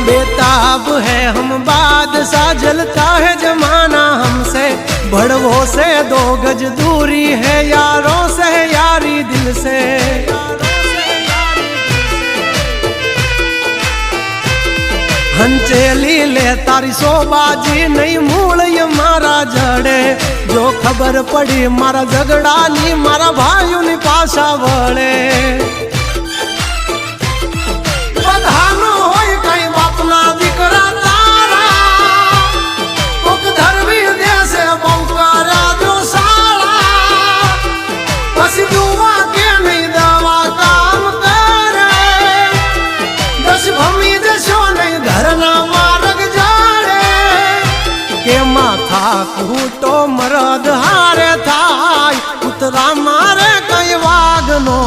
बेताब है हम बादशाह, जलता है जमाना हमसे, बड़वों से 2 गज दूरी है, यारों से यारी दिल से। हंचेली ले तारी सोबाजी नहीं मूल ये मारा जड़े, जो खबर पड़ी मारा झगड़ा नी मारा भाइयों नी पासा वड़े। बधानो होय कई बापना दीकरा तारा, कोक धरवी देश बौकारा जो साला, बस दुआ के नहीं दवा काम करे, दस भमी देशो नहीं धरना मार्ग जाड़े, के माथा कूटो मरद हारे थाय, उतरा मारे कई वाग नो